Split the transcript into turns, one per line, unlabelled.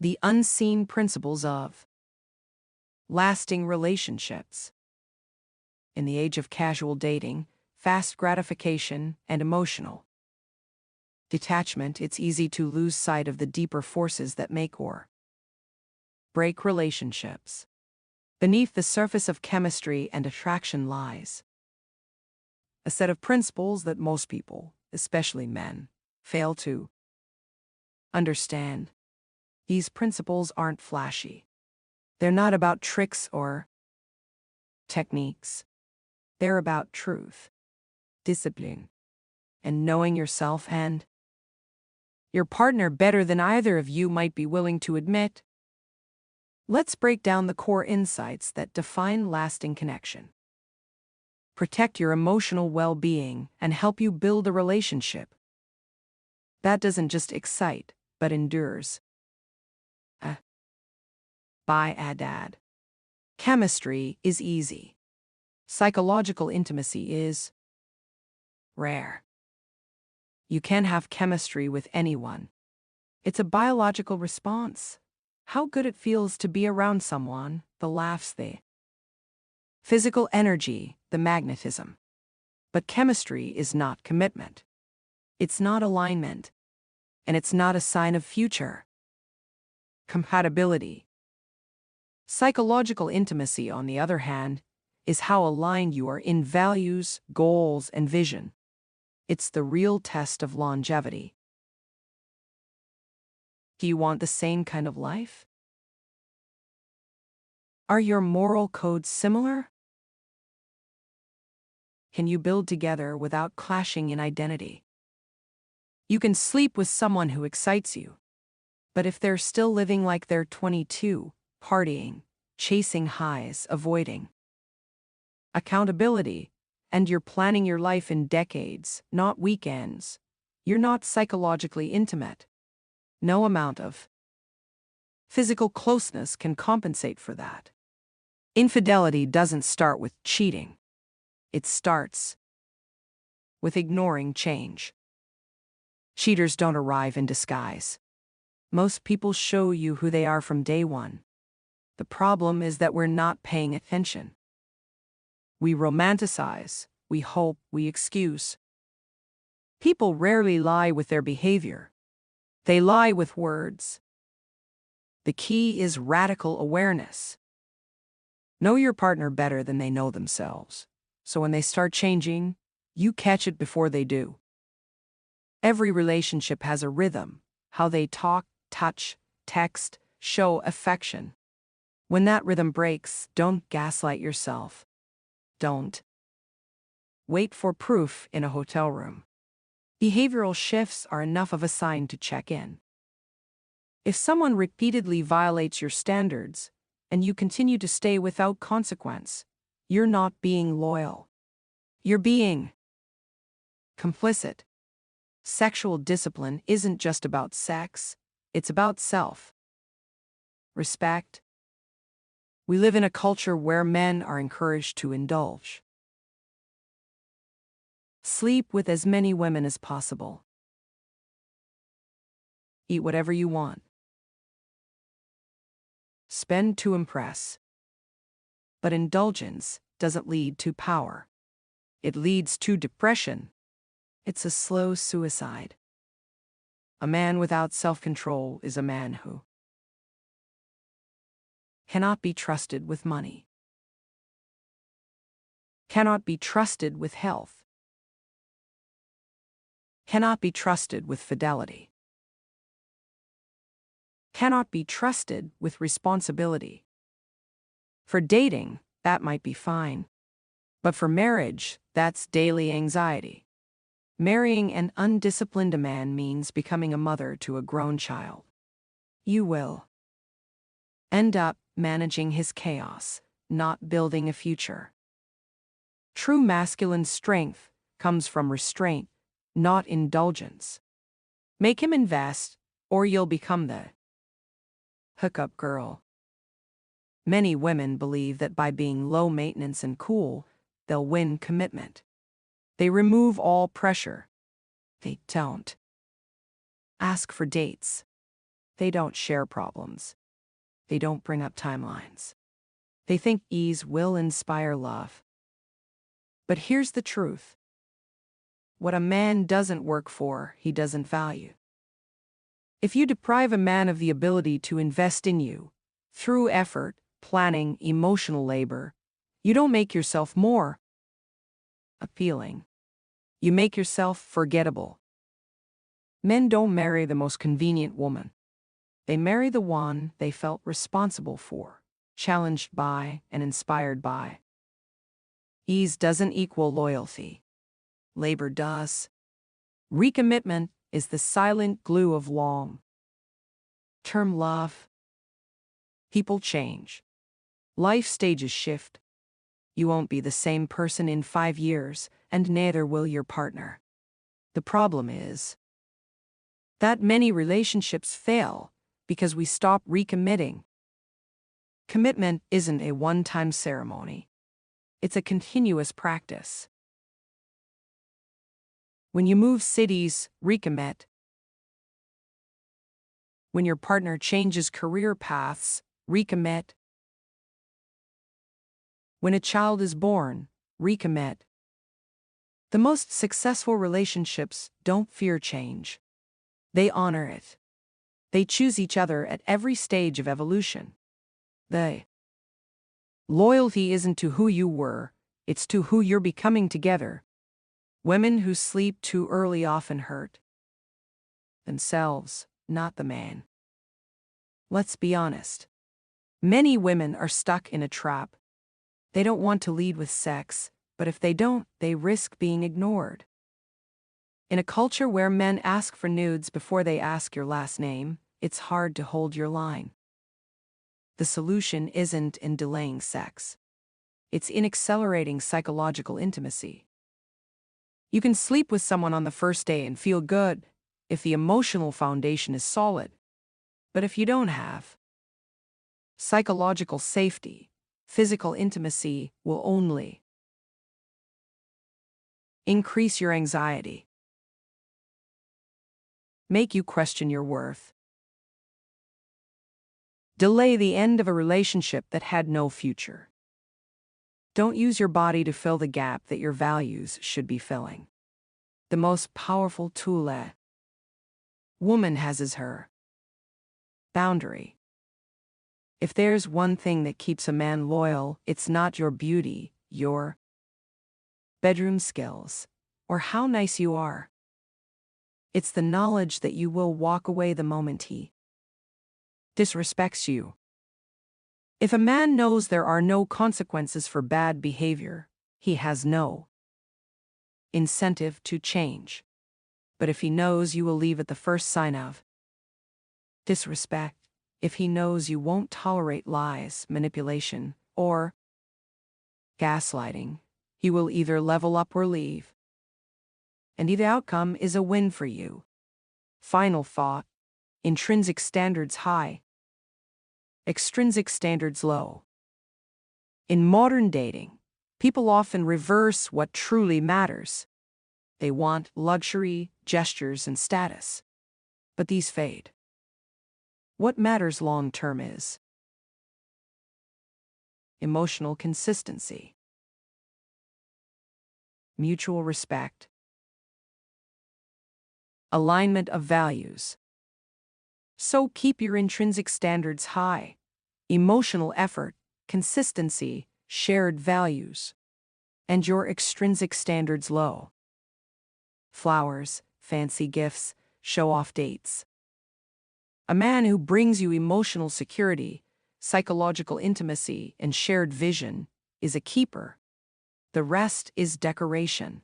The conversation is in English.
The unseen principles of lasting relationships. In the age of casual dating, fast gratification, and emotional detachment, it's easy to lose sight of the deeper forces that make or break relationships. Beneath the surface of chemistry and attraction lies a set of principles that most people, especially men, fail to understand. These principles aren't flashy. They're not about tricks or techniques. They're about truth, discipline, and knowing yourself and your partner better than either of you might be willing to admit. Let's break down the core insights that define lasting connection, protect your emotional well-being, and help you build a relationship that doesn't just excite, but endures. By Adad. Chemistry is easy. Psychological intimacy is rare. You can have chemistry with anyone. It's a biological response. How good it feels to be around someone, the laughs, the physical energy, the magnetism. But chemistry is not commitment. It's not alignment. And it's not a sign of future compatibility. Psychological intimacy, on the other hand, is how aligned you are in values, goals, and vision. It's the real test of longevity. Do you want the same kind of life? Are your moral codes similar? Can you build together without clashing in identity? You can sleep with someone who excites you, but if they're still living like they're 22, partying, chasing highs, avoiding accountability, and you're planning your life in decades, not weekends, you're not psychologically intimate. No amount of physical closeness can compensate for that. Infidelity doesn't start with cheating. It starts with ignoring change. Cheaters don't arrive in disguise. Most people show you who they are from day one. The problem is that we're not paying attention. We romanticize, we hope, we excuse. People rarely lie with their behavior. They lie with words. The key is radical awareness. Know your partner better than they know themselves. So when they start changing, you catch it before they do. Every relationship has a rhythm, how they talk, touch, text, show affection. When that rhythm breaks, don't gaslight yourself. Don't wait for proof in a hotel room. Behavioral shifts are enough of a sign to check in. If someone repeatedly violates your standards, and you continue to stay without consequence, you're not being loyal. You're being complicit. Sexual discipline isn't just about sex, it's about self-respect. We live in a culture where men are encouraged to indulge. Sleep with as many women as possible. Eat whatever you want. Spend to impress. But indulgence doesn't lead to power. It leads to depression. It's a slow suicide. A man without self-control is a man who cannot be trusted with money, cannot be trusted with health, cannot be trusted with fidelity, cannot be trusted with responsibility. For dating, that might be fine. But for marriage, that's daily anxiety. Marrying an undisciplined man means becoming a mother to a grown child. You will end up managing his chaos, not building a future. True masculine strength comes from restraint, not indulgence. Make him invest, or you'll become the hookup girl. Many women believe that by being low maintenance and cool, they'll win commitment. They remove all pressure. They don't ask for dates. They don't share problems. They don't bring up timelines. They think ease will inspire love. But here's the truth. What a man doesn't work for, he doesn't value. If you deprive a man of the ability to invest in you, through effort, planning, emotional labor, you don't make yourself more appealing. You make yourself forgettable. Men don't marry the most convenient woman. They marry the one they felt responsible for, challenged by, and inspired by. Ease doesn't equal loyalty. Labor does. Recommitment is the silent glue of long-term love. People change. Life stages shift. You won't be the same person in 5 years, and neither will your partner. The problem is that many relationships fail because we stop recommitting. Commitment isn't a one-time ceremony. It's a continuous practice. When you move cities, recommit. When your partner changes career paths, recommit. When a child is born, recommit. The most successful relationships don't fear change. They honor it. They choose each other at every stage of evolution. Loyalty isn't to who you were, it's to who you're becoming together. Women who sleep too early often hurt themselves, not the man. Let's be honest. Many women are stuck in a trap. They don't want to lead with sex, but if they don't, they risk being ignored. In a culture where men ask for nudes before they ask your last name, it's hard to hold your line. The solution isn't in delaying sex. It's in accelerating psychological intimacy. You can sleep with someone on the first day and feel good if the emotional foundation is solid. But if you don't have psychological safety, physical intimacy will only increase your anxiety, make you question your worth, delay the end of a relationship that had no future. Don't use your body to fill the gap that your values should be filling. The most powerful tool a woman has is her boundary. If there's one thing that keeps a man loyal, it's not your beauty, your bedroom skills, or how nice you are. It's the knowledge that you will walk away the moment he disrespects you. If a man knows there are no consequences for bad behavior, he has no incentive to change. But if he knows you will leave at the first sign of disrespect, if he knows you won't tolerate lies, manipulation, or gaslighting, he will either level up or leave. And either outcome is a win for you. Final thought: intrinsic standards high, extrinsic standards low. In modern dating, people often reverse what truly matters. They want luxury, gestures, and status. But these fade. What matters long-term is emotional consistency, mutual respect, alignment of values. So keep your intrinsic standards high, emotional effort, consistency, shared values, and your extrinsic standards low. Flowers, fancy gifts, show-off dates. A man who brings you emotional security, psychological intimacy, and shared vision is a keeper. The rest is decoration.